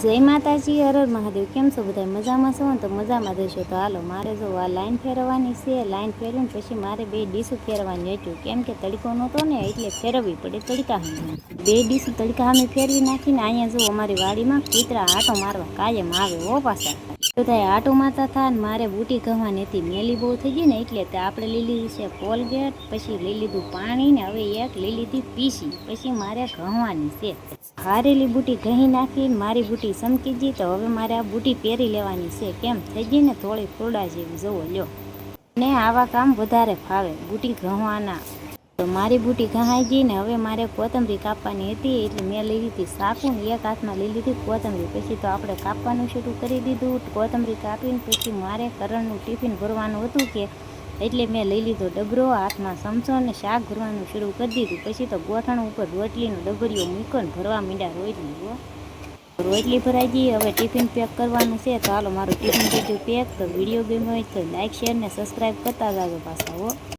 જય માતાજી, હર હર મહાદેવ. કેમ છો બધા? મજામાં છો ને? તો મજામાં રહેશો. તો હાલો, મારે જો આ લાઈન ફેરવવાની છે. લાઈન ફેરવીને પછી મારે 2 ડીશું ફેરવાની હતું, કેમ કે તડકો નહોતો ને એટલે ફેરવવી પડે તડકા સામે. 2 ડીશું તડકા સામે ફેરવી નાખીને અહીંયા જો અમારી વાડીમાં કૂતરા આંટો મારવા કાયમ આવે હો પાછા. બધા આંટો મારતા થાય ને મારે બૂટી ઘવાની હતી, મેલી બહુ થઈ ગઈ ને એટલે આપણે લઈ લીધી છે કોલગેટ, પછી લઈ લીધું પાણી ને હવે એક લઈ લીધી પીસી, પછી મારે ઘવાની છે. હારેલી બૂટી ઘહી નાખીને મારી બૂટી ચમકી ગઈ, તો હવે મારે આ બૂટી પહેરી લેવાની છે. કેમ થઈ ગઈ ને થોડી ફોડા જેવી, જુઓ લ્યો. ને આવા કામ વધારે ફાવે બૂટી ઘહવાના. તો મારી બૂટી ઘહાઈ ગઈ ને હવે મારે કોથમરી કાપવાની હતી એટલે મેં લઈ લીધી ચાકુ ને એક હાથમાં લઈ લીધી કોથમરી. પછી તો આપણે કાપવાનું શરૂ કરી દીધું. કોથમરી કાપીને પછી મારે કરણનું ટિફિન ભરવાનું હતું કે એટલે મેં લઈ લીધો ડબરો, હાથમાં ચમચો ને શાક ભરવાનું શરૂ કરી દીધું. પછી તો ગોઠણ ઉપર રોટલીનો ડબરીઓ મૂકીને ભરવા માંડ્યા રોટલી ભરાઈ ગઈ. હવે ટિફિન પેક કરવાનું છે. તો હાલો, મારું ટિફિન થઈ ગયું પેક. તો વિડીયો ગમ્યો હોય તો લાઇક, શેર ને સબસ્ક્રાઈબ કરતા જાજો પાછા હો.